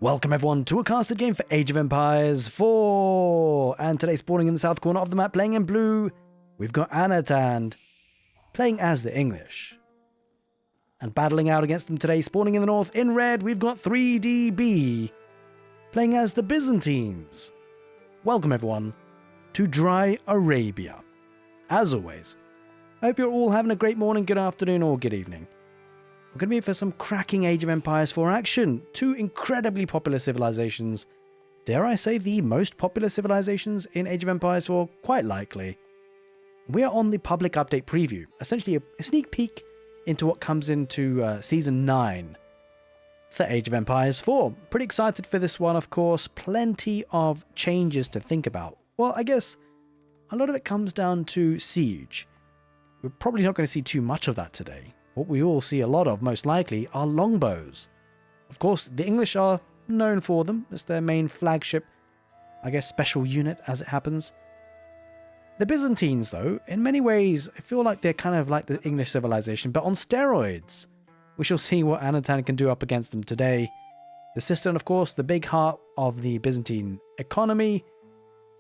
Welcome everyone to a casted game for Age of Empires 4! And today spawning in the south corner of the map, playing in blue, we've got Anotand, playing as the English. And battling out against them today, spawning in the north, in red, we've got 3DB, playing as the Byzantines. Welcome everyone to Dry Arabia. As always, I hope you're all having a great morning, good afternoon or good evening. We're going to be here for some cracking Age of Empires 4 action. Two incredibly popular civilizations. Dare I say the most popular civilizations in Age of Empires 4? Quite likely. We are on the public update preview. Essentially a sneak peek into what comes into Season 9 for Age of Empires 4. Pretty excited for this one, of course. Plenty of changes to think about. Well, I guess a lot of it comes down to siege. We're probably not going to see too much of that today. What we all see a lot of, most likely, are longbows. Of course, the English are known for them. It's their main flagship, I guess, special unit, as it happens. The Byzantines, though, in many ways, I feel like they're kind of like the English civilization, but on steroids. We shall see what Anotand can do up against them today. The cistern, of course, the big heart of the Byzantine economy.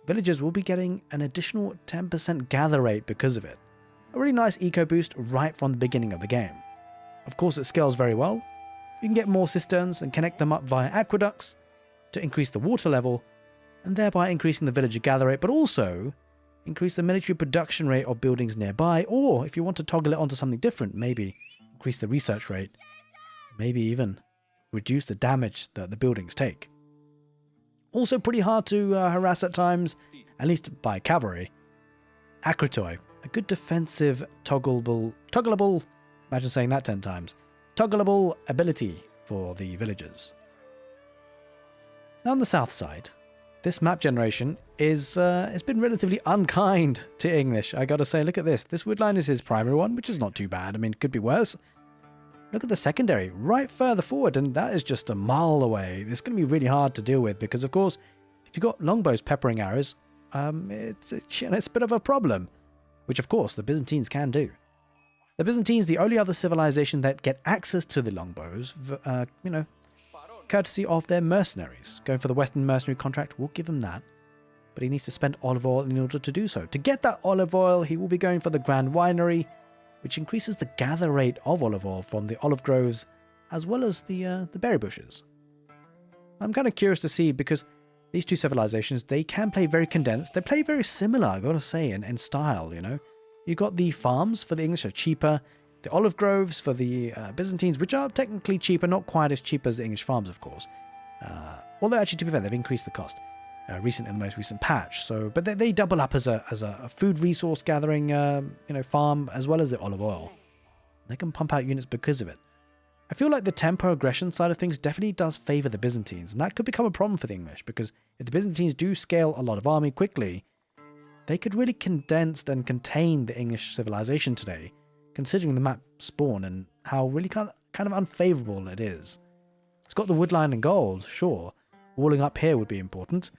Villagers will be getting an additional 10% gather rate because of it. A really nice eco boost right from the beginning of the game. Of course, it scales very well. You can get more cisterns and connect them up via aqueducts to increase the water level and thereby increasing the villager gather rate, but also increase the military production rate of buildings nearby, or if you want to toggle it onto something different, maybe increase the research rate, maybe even reduce the damage that the buildings take. Also pretty hard to harass at times, at least by cavalry. Akritoi. A good defensive toggleable, imagine saying that 10 times, toggleable ability for the villagers. Now on the south side, this map generation is it's been relatively unkind to English, I gotta say. Look at this. This woodline is his primary one, which is not too bad. I mean, it could be worse. Look at the secondary, right further forward, and that is just a mile away. It's going to be really hard to deal with because, of course, if you've got longbows peppering arrows, it's a bit of a problem. Which, of course, the Byzantines can do. The Byzantines, the only other civilization that get access to the longbows, courtesy of their mercenaries. Going for the Western mercenary contract, we'll give him that. But he needs to spend olive oil in order to do so. To get that olive oil, he will be going for the Grand Winery, which increases the gather rate of olive oil from the olive groves, as well as the berry bushes. I'm kind of curious to see, because these two civilizations, they can play very condensed. They play very similar, I gotta say, in style, you know. You got the farms for the English are cheaper. The olive groves for the Byzantines, which are technically cheaper, not quite as cheap as the English farms, of course. Although actually, to be fair, they've increased the cost in the most recent patch. So, but they double up as a food resource gathering, farm, as well as the olive oil. They can pump out units because of it. I feel like the tempo aggression side of things definitely does favour the Byzantines, and that could become a problem for the English, because if the Byzantines do scale a lot of army quickly, they could really condense and contain the English civilization today, considering the map spawn and how really kind of unfavourable it is. It's got the woodline and gold, sure. Walling up here would be important,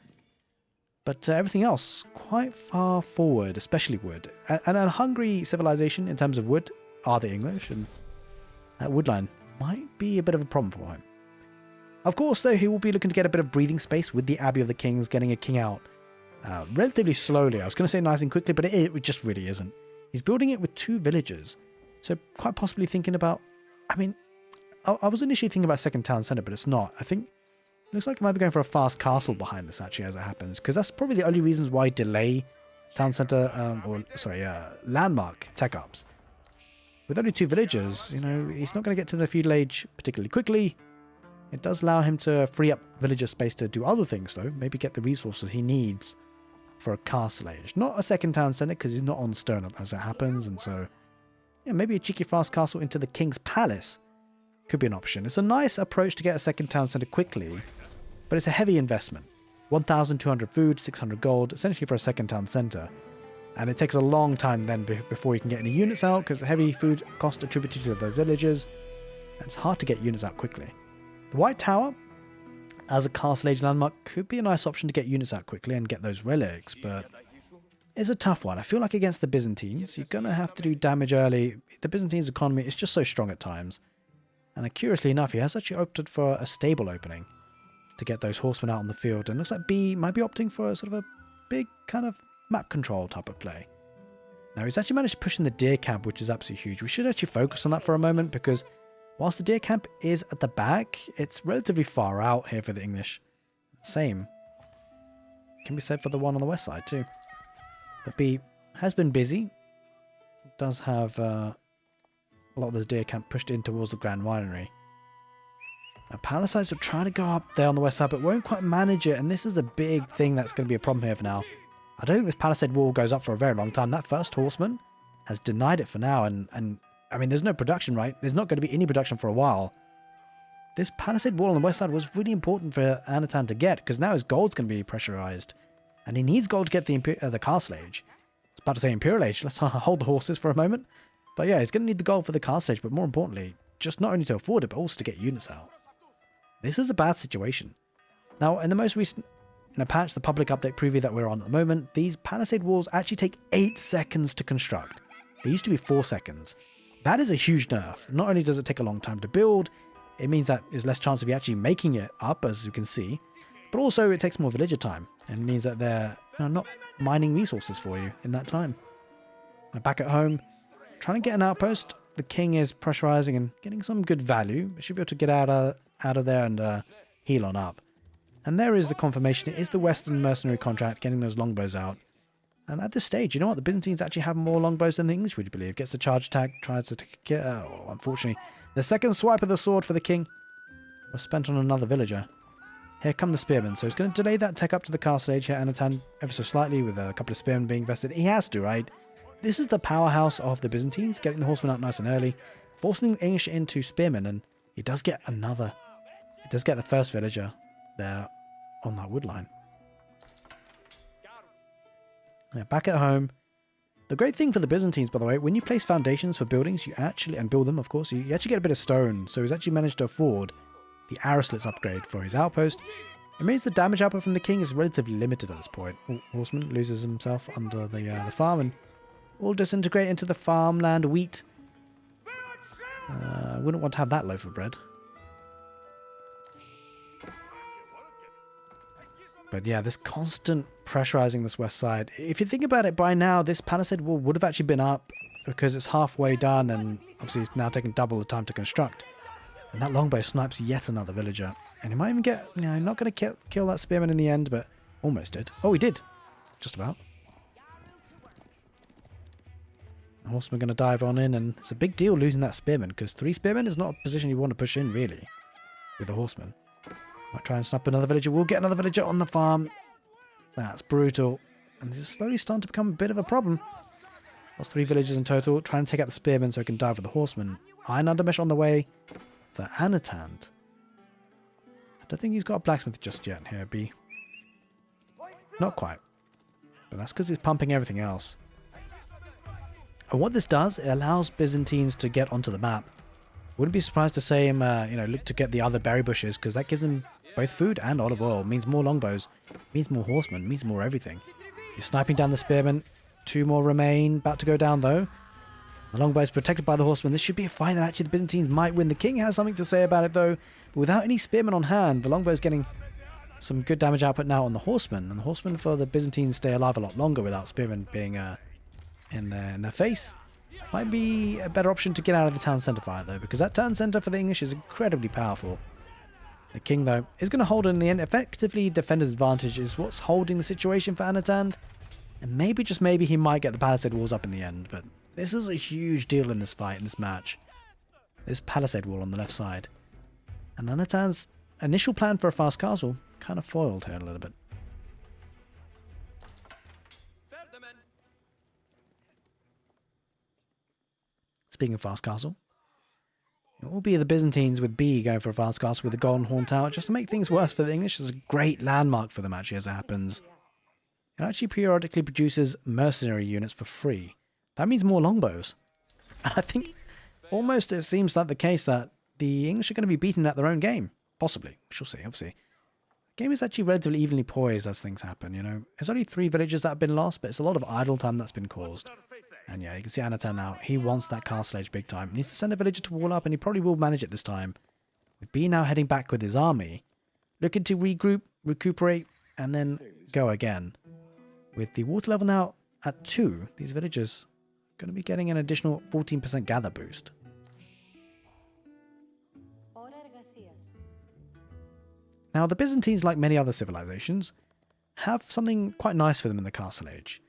but everything else quite far forward, especially wood. And a hungry civilization in terms of wood are the English, and that woodline might be a bit of a problem for him. Of course, though, he will be looking to get a bit of breathing space with the Abbey of the Kings, getting a king out relatively slowly. I was going to say nice and quickly, but it just really isn't. He's building it with 2 villagers, so quite possibly thinking about... I mean, I was initially thinking about second town centre, but it's not. I think it looks like I might be going for a fast castle behind this, actually, as it happens, because that's probably the only reasons why delay town centre, landmark tech ups. With only 2 villagers, he's not going to get to the feudal age particularly quickly. It does allow him to free up villager space to do other things, though. Maybe get the resources he needs for a castle age. Not a second town centre, because he's not on stone as it happens, and so... yeah, maybe a cheeky fast castle into the King's Palace could be an option. It's a nice approach to get a second town centre quickly, but it's a heavy investment. 1,200 food, 600 gold, essentially for a second town centre. And it takes a long time then before you can get any units out, because heavy food cost attributed to those villagers, and it's hard to get units out quickly. The White Tower, as a castle age landmark, could be a nice option to get units out quickly and get those relics, but it's a tough one. I feel like against the Byzantines, you're going to have to do damage early. The Byzantines' economy is just so strong at times. And curiously enough, he has actually opted for a stable opening. to get those horsemen out on the field. And it looks like B might be opting for a sort of a big kind of map control type of play. Now he's actually managed to push in the deer camp, which is absolutely huge. We should actually focus on that for a moment, because whilst the deer camp is at the back, it's relatively far out here for the English. Same can be said for the one on the west side too. But B has been busy. It does have a lot of the deer camp pushed in towards the Grand Winery. Now Palisades are trying to go up there on the west side, but won't quite manage it, and this is a big thing that's going to be a problem here for now. I don't think this palisade wall goes up for a very long time. That first horseman has denied it for now, and I mean, there's no production, right? There's not going to be any production for a while. This palisade wall on the west side was really important for Anotand to get, because now his gold's going to be pressurized, and he needs gold to get the castle age. I was about to say Imperial Age. Let's hold the horses for a moment. But yeah, he's going to need the gold for the castle age, but more importantly, just not only to afford it, but also to get units out. This is a bad situation. Now, in the most recent patch, the public update preview that we're on at the moment, these palisade walls actually take 8 seconds to construct. They used to be 4 seconds. That is a huge nerf. Not only does it take a long time to build, it means that there's less chance of you actually making it up, as you can see, but also it takes more villager time, and means that they're not mining resources for you in that time. Now back at home, trying to get an outpost. The king is pressurizing and getting some good value. Should be able to get out of there and heal on up. And there is the confirmation. It is the Western mercenary contract getting those longbows out. And at this stage, you know what? The Byzantines actually have more longbows than the English, would you believe? Gets the charge attack, tries to get... unfortunately, the second swipe of the sword for the king was spent on another villager. Here come the spearmen. So he's going to delay that tech up to the castle age here, Anotand, ever so slightly, with a couple of spearmen being vested. He has to, right? This is the powerhouse of the Byzantines, getting the horsemen out nice and early, forcing the English into spearmen, and he does get another. He does get the first villager there on that wood line. Now, back at home, the great thing for the Byzantines, by the way, when you place foundations for buildings, you actually, and build them, of course, you actually get a bit of stone. So he's actually managed to afford the arrow slits upgrade for his outpost. It means the damage output from the king is relatively limited at this point. Horseman loses himself under the farm and will disintegrate into the farmland wheat. Wouldn't want to have that loaf of bread. But yeah, this constant pressurizing this west side. If you think about it, by now, this palisade wall would have actually been up because it's halfway done, and obviously it's now taking double the time to construct. And that longbow snipes yet another villager. And he might even get, not going to kill that spearman in the end, but almost did. Oh, he did. Just about. The horseman going to dive on in, and it's a big deal losing that spearman, because 3 spearmen is not a position you want to push in, really, with the horseman. Might try and snap another villager. We'll get another villager on the farm. That's brutal. And this is slowly starting to become a bit of a problem. Lost 3 villagers in total. Trying to take out the spearmen so he can dive with the horseman. Iron undermesh on the way for Anotand. I don't think he's got a blacksmith just yet here, B. Not quite. But that's because he's pumping everything else. And what this does, it allows Byzantines to get onto the map. Wouldn't be surprised to see him, look to get the other berry bushes, because that gives him both food and olive oil. Means more longbows, means more horsemen, means more everything. He's sniping down the spearmen. 2 more remain. About to go down, though. The longbow is protected by the horsemen. This should be a fight that actually the Byzantines might win. The king has something to say about it, though. But without any spearmen on hand, the longbow is getting some good damage output now on the horsemen. And the horsemen for the Byzantines stay alive a lot longer without spearmen being in their face. Might be a better option to get out of the town centre fire, though, because that town centre for the English is incredibly powerful. The king, though, is going to hold it in the end. Effectively, defender's advantage is what's holding the situation for Anotand. And maybe, just maybe, he might get the palisade walls up in the end. But this is a huge deal in this fight, in this match. This palisade wall on the left side. And Anotand's initial plan for a fast castle kind of foiled here a little bit. Speaking of fast castle, it will be the Byzantines with B going for a fast castle with the Golden Horn Tower, just to make things worse for the English. It's a great landmark for them, actually, as it happens. It actually periodically produces mercenary units for free. That means more longbows. And I think almost it seems like the case that the English are going to be beaten at their own game. Possibly. We shall see, obviously. The game is actually relatively evenly poised as things happen, There's only 3 villages that have been lost, but it's a lot of idle time that's been caused. And yeah, you can see Anotand now. He wants that castle age big time. He needs to send a villager to wall up, and he probably will manage it this time. With B now heading back with his army, looking to regroup, recuperate, and then go again. With the water level now at 2, these villagers are going to be getting an additional 14% gather boost. Now, the Byzantines, like many other civilizations, have something quite nice for them in the Castle Age.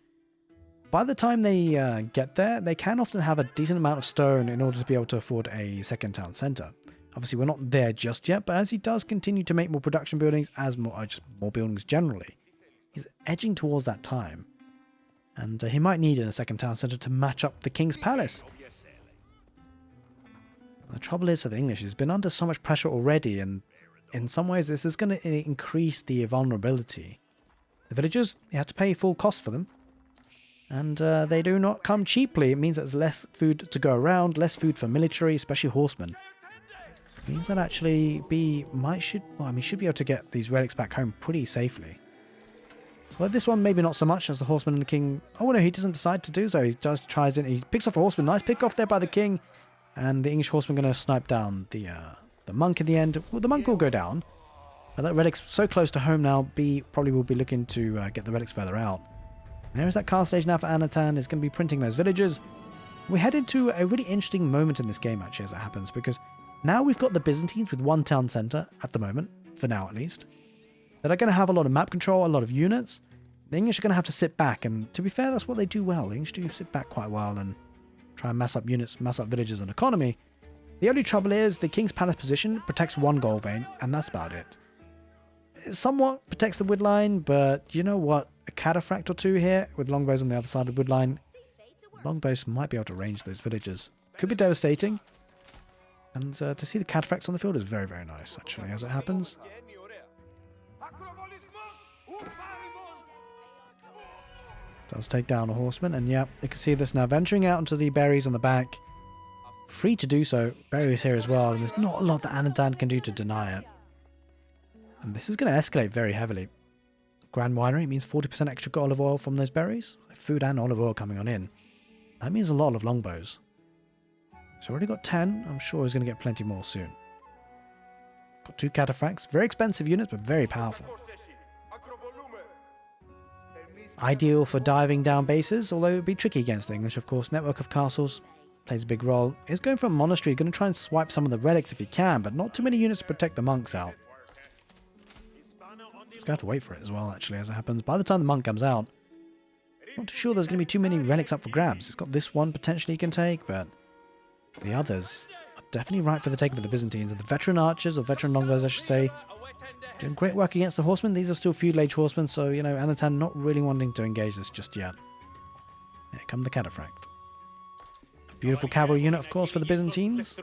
By the time they get there, they can often have a decent amount of stone in order to be able to afford a second town centre. Obviously, we're not there just yet, but as he does continue to make more production buildings, as just more buildings generally, he's edging towards that time. And he might need a second town centre to match up the King's Palace. The trouble is for the English, he's been under so much pressure already, and in some ways this is going to increase the vulnerability. The villagers, you have to pay full cost for them. And they do not come cheaply. It means that there's less food to go around, less food for military, especially horsemen. It means that actually should be able to get these relics back home pretty safely. Well, this one maybe not so much, as the horseman and the king. Oh no, he doesn't decide to do so. He just tries in. He picks off a horseman. Nice pick off there by the king, and the English horseman going to snipe down the monk in the end. Well, the monk will go down. But that relic's so close to home now. B probably will be looking to get the relics further out. And there is that castle stage now for Anotand. Is going to be printing those villagers. We head into a really interesting moment in this game actually as it happens, because now we've got the Byzantines with one town centre at the moment, for now at least, that are going to have a lot of map control, a lot of units. The English are going to have to sit back, and to be fair, that's what they do well. The English do sit back quite well and try and mass up units, mass up villages and economy. The only trouble is the King's Palace position protects one gold vein, and that's about it. It somewhat protects the wood line, but you know what? A cataphract or two here with longbows on the other side of the wood line. Longbows might be able to range those villagers. Could be devastating. And to see the cataphracts on the field is very, very nice, actually, as it happens. Does take down a horseman, and yeah, you can see this now venturing out into the berries on the back. Free to do so. Berries here as well, and there's not a lot that Anotand can do to deny it. And this is going to escalate very heavily. Grand Winery means 40% extra olive oil from those berries. Food and olive oil coming on in. That means a lot of longbows. So already got 10. I'm sure he's going to get plenty more soon. Got 2 cataphracts. Very expensive units, but very powerful. Ideal for diving down bases, although it would be tricky against the English, of course. Network of castles plays a big role. He's going for a monastery. Going to try and swipe some of the relics if he can, but not too many units to protect the monks out. He's going to have to wait for it as well, actually, as it happens. By the time the monk comes out, not too sure there's going to be too many relics up for grabs. It's got this one potentially he can take, but the others are definitely right for the taking for the Byzantines. And the veteran archers, or veteran longbows, I should say, doing great work against the horsemen. These are still feudal age horsemen, so, you know, Anotand not really wanting to engage this just yet. Here come the cataphract. A beautiful cavalry unit, of course, for the Byzantines.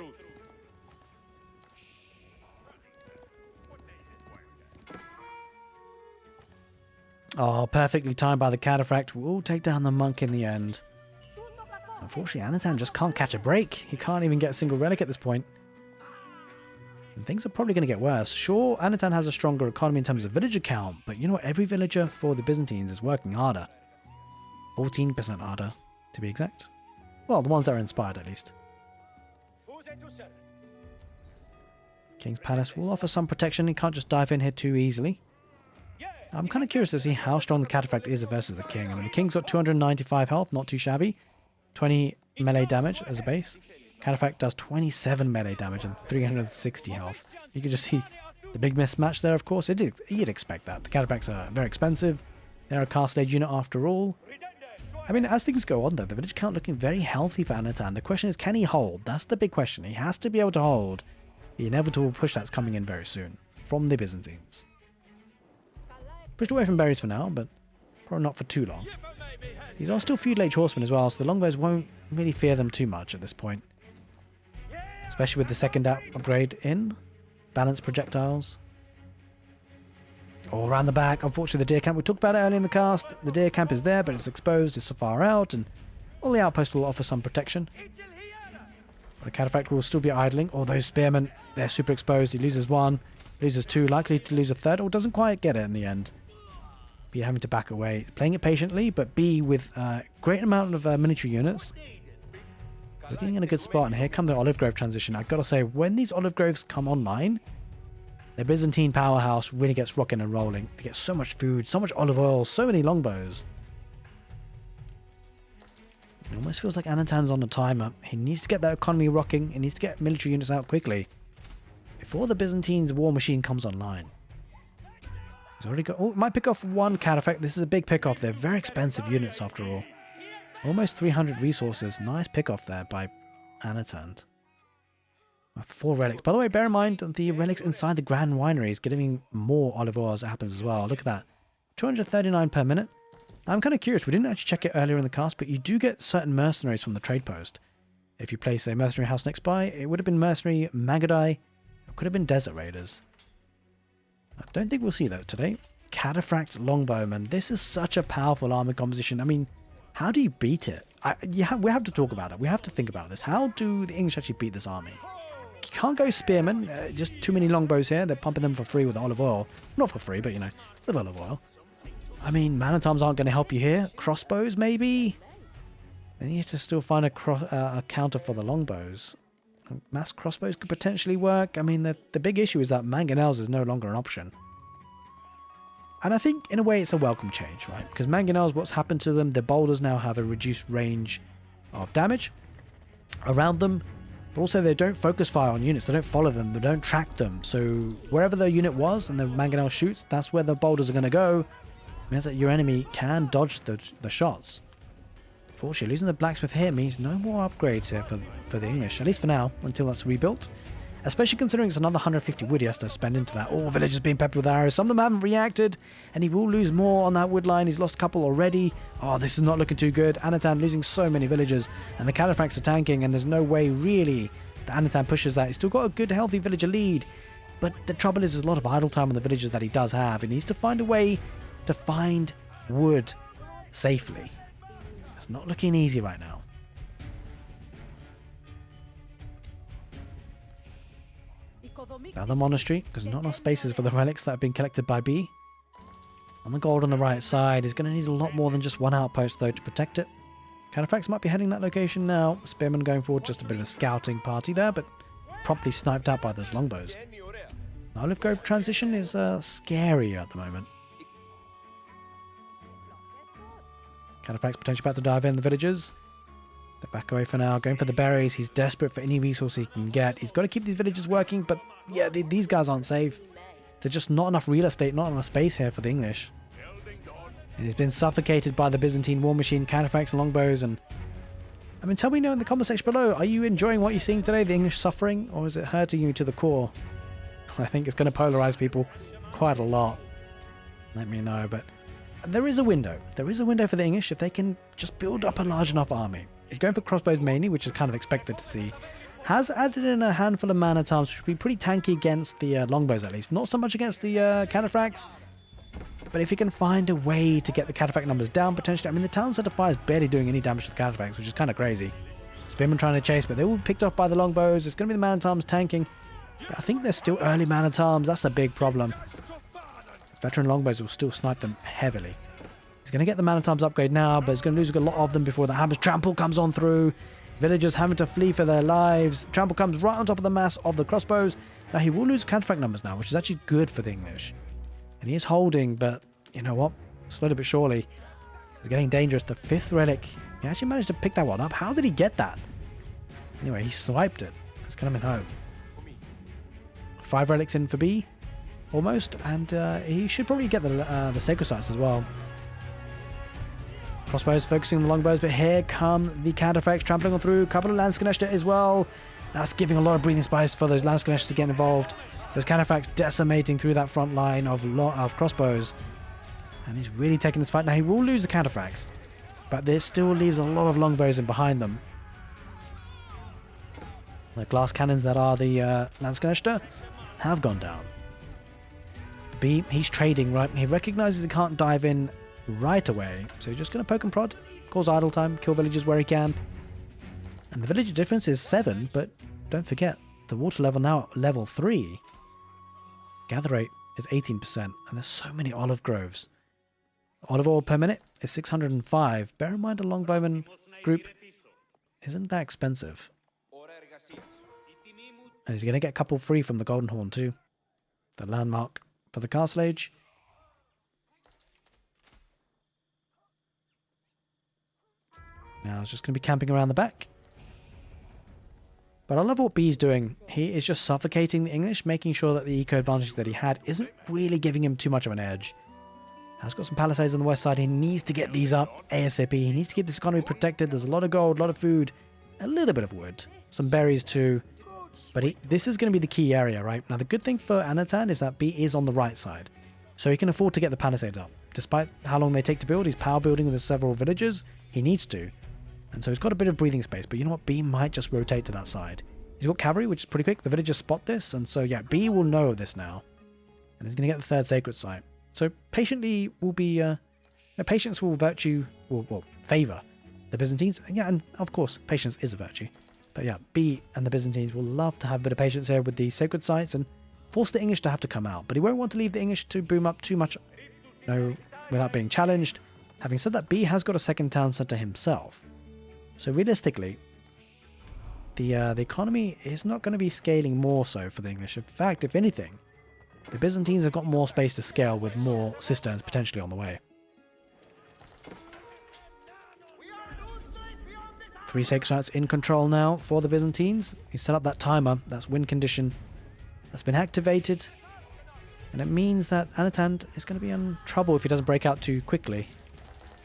Oh, perfectly timed by the cataphract. We'll take down the monk in the end. Unfortunately, Anotand just can't catch a break. He can't even get a single relic at this point. And things are probably going to get worse. Sure, Anotand has a stronger economy in terms of villager count, but you know what? Every villager for the Byzantines is working harder. 14% harder, to be exact. Well, the ones that are inspired, at least. King's Palace will offer some protection. He can't just dive in here too easily. I'm kind of curious to see how strong the cataphract is versus the king. I mean, the king's got 295 health, not too shabby. 20 melee damage as a base. Cataphract does 27 melee damage and 360 health. You can just see the big mismatch there, of course. You'd expect that. The cataphracts are very expensive. They're a castle age unit after all. I mean, as things go on though, the village count looking very healthy for Anotand. The question is, can he hold? That's the big question. He has to be able to hold the inevitable push that's coming in very soon from the Byzantines. Pushed away from berries for now, but probably not for too long. These are still feudal age horsemen as well, so the longbows won't really fear them too much at this point. Especially with the second upgrade in. Balanced projectiles. All around the back. Unfortunately, the deer camp, we talked about it earlier in the cast. The deer camp is there, but it's exposed, it's so far out, and all the outposts will offer some protection. The cataphract will still be idling. All those spearmen, they're super exposed. He loses one, loses two, likely to lose a third, or doesn't quite get it in the end. B having to back away. Playing it patiently, but B with a great amount of military units. Looking in a good spot, and here come the olive grove transition. I've got to say, when these olive groves come online, The Byzantine powerhouse really gets rocking and rolling. They get so much food, so much olive oil, so many longbows. It almost feels like Anatand's on a timer. He needs to get that economy rocking. He needs to get military units out quickly before the Byzantine's war machine comes online. He's already got... Oh, might pick off one cataphract. This is a big pick off. They're very expensive units after all. Almost 300 resources. Nice pick off there by Anotand. 4 relics. By the way, bear in mind that the relics inside the Grand Winery is getting more olive oil as it happens as well. Look at that. 239 per minute. I'm kind of curious. We didn't actually check it earlier in the cast, but you do get certain mercenaries from the trade post. If you place a mercenary house next by, it would have been mercenary Magadai. It could have been desert raiders. I don't think we'll see that today. Cataphract Longbowman. This is such a powerful armor composition. I mean, how do you beat it? We have to talk about it. We have to think about this. How do the English actually beat this army? You can't go spearmen. Just too many longbows here. They're pumping them for free with olive oil. Not for free, but, you know, with olive oil. I mean, man-at-arms aren't going to help you here. Crossbows, maybe? Then you have to still find a counter for the longbows. Mass crossbows could potentially work. I mean, the big issue is that mangonels is no longer an option. And I think, in a way, it's a welcome change, right? Because mangonels, what's happened to them, the boulders now have a reduced range of damage around them. But also, they don't focus fire on units. They don't follow them. They don't track them. So, wherever the unit was and the mangonel shoots, that's where the boulders are going to go. It means that your enemy can dodge the shots. Fortunately, losing the blacksmith here means no more upgrades here for the English, at least for now, until that's rebuilt. Especially considering it's another 150 wood he has to spend into that. All villagers being peppered with arrows. Some of them haven't reacted, and he will lose more on that wood line. He's lost a couple already. Oh, this is not looking too good. Anotand losing so many villagers, and the cataphracts are tanking, and there's no way really that Anotand pushes that. He's still got a good, healthy villager lead, but the trouble is there's a lot of idle time on the villagers that he does have. He needs to find a way to find wood safely. It's not looking easy right now. Another monastery, because there's not enough spaces for the relics that have been collected by B. On the gold on the right side is going to need a lot more than just one outpost though to protect it. Cataphracts might be heading that location now. Spearmen going forward, just a bit of a scouting party there, but promptly sniped out by those longbows. The Olive Grove transition is scary at the moment. Cataphracts potentially about to dive in the villagers. They're back away for now, going for the berries. He's desperate for any resource he can get. He's got to keep these villagers working, but yeah, these guys aren't safe. There's just not enough real estate, not enough space here for the English. And he's been suffocated by the Byzantine war machine, cataphracts and longbows. And I mean, tell me now in the comment section below, are you enjoying what you're seeing today, the English suffering, or is it hurting you to the core? I think it's going to polarize people quite a lot. Let me know, but there is a window. There is a window for the English if they can just build up a large enough army. He's going for crossbows mainly, which is kind of expected to see. Has added in a handful of man-at-arms, which would be pretty tanky against the longbows at least. Not so much against the cataphracts. But if he can find a way to get the cataphract numbers down, potentially. I mean, the town center fire is barely doing any damage to the cataphracts, which is kind of crazy. Spearmen trying to chase, but they all picked off by the longbows. It's going to be the man-at-arms tanking. But I think they're still early man-at-arms. That's a big problem. Veteran longbows will still snipe them heavily. He's going to get the man-at-arms upgrade now, but he's going to lose a lot of them before the hammers. Trample comes on through. Villagers having to flee for their lives. Trample comes right on top of the mass of the crossbows. Now he will lose cataphract numbers now, which is actually good for the English. And he is holding, but you know what? Slowly but surely. It's getting dangerous. The 5th relic. He actually managed to pick that one up. How did he get that? Anyway, he swiped it. It's coming home. 5 relics in for B. Almost. And he should probably get the sacred sites as well. Crossbows focusing on the longbows, but here come the cataphracts trampling on through. A couple of Landsknechte as well. That's giving a lot of breathing space for those Landsknechte to get involved. Those cataphracts decimating through that front line of crossbows. And he's really taking this fight. Now he will lose the cataphracts, but there still leaves a lot of longbows in behind them. The glass cannons that are the Landsknechte have gone down. B, he's trading, right? He recognizes he can't dive in right away, so he's just going to poke and prod, cause idle time, kill villagers where he can. And the villager difference is 7, but don't forget, the water level now at level 3. Gather rate is 18%, and there's so many olive groves. Olive oil per minute is 605. Bear in mind a longbowman group isn't that expensive. And he's going to get a couple free from the Golden Horn too. the landmark for the castle age. Now it's just going to be camping around the back. But I love what B's doing. He is just suffocating the English, making sure that the eco advantage that he had isn't really giving him too much of an edge. He's got some palisades on the west side. He needs to get these up ASAP. He needs to keep this economy protected. There's a lot of gold, a lot of food, a little bit of wood, some berries too. But this is going to be the key area, right? Now the good thing for Anotand is that B is on the right side. So he can afford to get the palisades up. Despite how long they take to build, he's power building with several villages. He needs to. And so he's got a bit of breathing space, but you know what? B might just rotate to that side. He's got cavalry, which is pretty quick. The villagers spot this, and so yeah, B will know this now. And he's going to get the third sacred site. So patiently will be... patience will favour the Byzantines. And yeah, and of course, patience is a virtue. But yeah, B and the Byzantines will love to have a bit of patience here with the sacred sites and force the English to have to come out. But he won't want to leave the English to boom up too much, without being challenged. Having said that, B has got a second town centre himself. So realistically, the economy is not going to be scaling more so for the English. In fact, if anything, the Byzantines have got more space to scale with more cisterns potentially on the way. 3 sacred sites in control now for the Byzantines. He set up that timer, that's win condition, that's been activated. And it means that Anotand is going to be in trouble if he doesn't break out too quickly.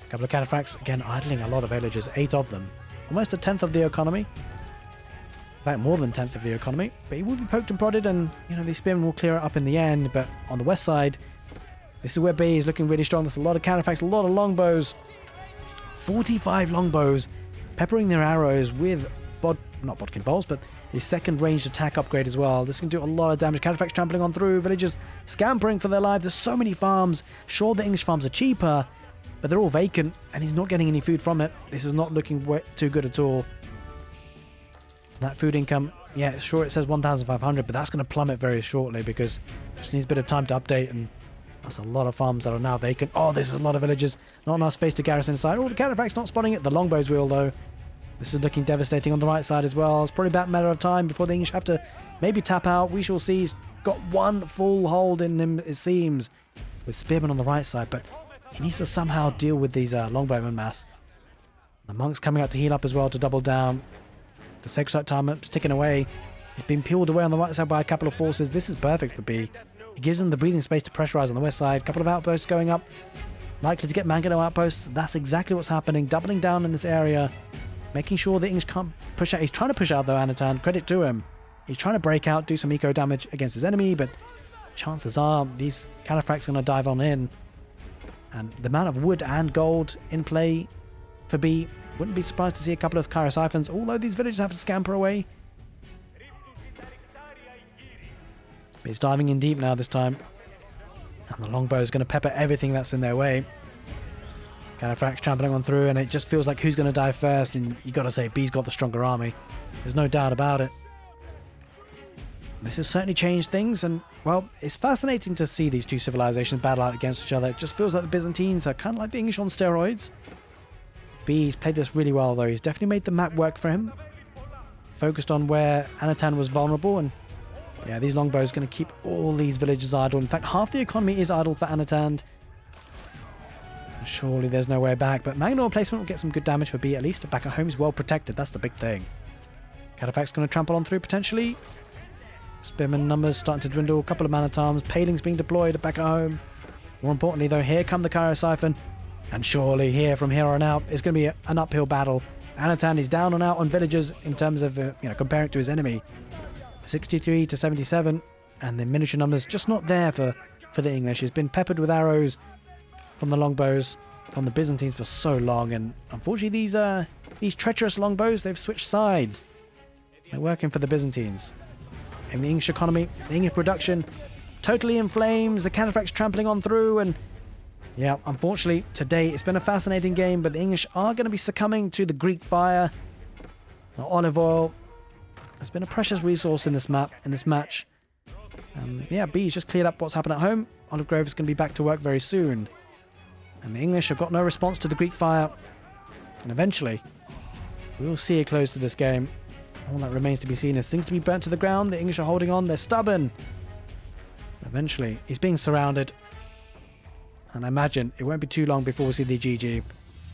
A couple of cataphracts, again idling a lot of villages, 8 of them. Almost a tenth of the economy. In fact, more than a tenth of the economy. But he will be poked and prodded, and these spearmen will clear it up in the end. But on the west side, this is where B is looking really strong. There's a lot of cataphracts, a lot of longbows. 45 longbows, peppering their arrows with not bodkin bolts, but the second ranged attack upgrade as well. This can do a lot of damage. Cataphracts trampling on through, villagers scampering for their lives. There's so many farms. Sure, the English farms are cheaper, but they're all vacant, and he's not getting any food from it. This is not looking too good at all. That food income, yeah, sure it says 1,500, but that's going to plummet very shortly because it just needs a bit of time to update, and that's a lot of farms that are now vacant. Oh, this is a lot of villages. Not enough space to garrison inside. Oh, the cataphracts not spotting it. The longbows will, though. This is looking devastating on the right side as well. It's probably about a matter of time before the English have to maybe tap out. We shall see. He's got one full hold in him, it seems, with spearmen on the right side, but he needs to somehow deal with these longbowmen mass. The monks coming out to heal up as well to double down. The sacred site time is ticking away. He's been peeled away on the right side by a couple of forces. This is perfect for B. It gives them the breathing space to pressurize on the west side. A couple of outposts going up. Likely to get Mangano outposts. That's exactly what's happening. Doubling down in this area. Making sure the English can't push out. He's trying to push out though, Anotand. Credit to him. He's trying to break out, do some eco damage against his enemy, but chances are these cataphracts are going to dive on in. And the amount of wood and gold in play for B, wouldn't be surprised to see a couple of Chirosyphons, although these villages have to scamper away. He's diving in deep now this time. And the longbow is going to pepper everything that's in their way. Cataphracts trampling on through, and it just feels like who's going to die first, and you got to say B's got the stronger army. There's no doubt about it. This has certainly changed things, and well, it's fascinating to see these two civilizations battle out against each other. It just feels like the Byzantines are kind of like the English on steroids. B's played this really well though. He's definitely made the map work for him. Focused on where Anotand was vulnerable, and yeah, these longbows are going to keep all these villages idle. In fact, half the economy is idle for Anotand. Surely there's no way back, but Manganore placement will get some good damage for B at least. Back at home is well protected, that's the big thing. Cataphract's going to trample on through potentially. Spearman numbers starting to dwindle, a couple of man-at-arms, palings being deployed back at home. More importantly though, here come the Chirosyphon, and surely here from here on out it's going to be an uphill battle. Anotand is down and out on villagers in terms of comparing it to his enemy. 63 to 77, and the miniature numbers just not there for the English. He's been peppered with arrows from the longbows from the Byzantines for so long, and unfortunately these treacherous longbows, they've switched sides. They're working for the Byzantines. In the English economy, the English production totally in flames, the cataphracts trampling on through, and yeah, unfortunately today it's been a fascinating game, but the English are going to be succumbing to the Greek fire. The olive oil has been a precious resource in this match. Yeah, B's just cleared up what's happened at home. Olive Grove is going to be back to work very soon. And the English have got no response to the Greek fire. And eventually, we will see a close to this game. All that remains to be seen is things to be burnt to the ground. The English are holding on. They're stubborn. Eventually, he's being surrounded. And I imagine it won't be too long before we see the GG.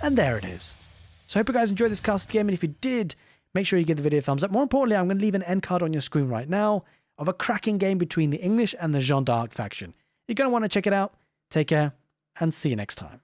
And there it is. So I hope you guys enjoyed this cast game. And if you did, make sure you give the video a thumbs up. More importantly, I'm going to leave an end card on your screen right now of a cracking game between the English and the Jeanne d'Arc faction. You're going to want to check it out. Take care and see you next time.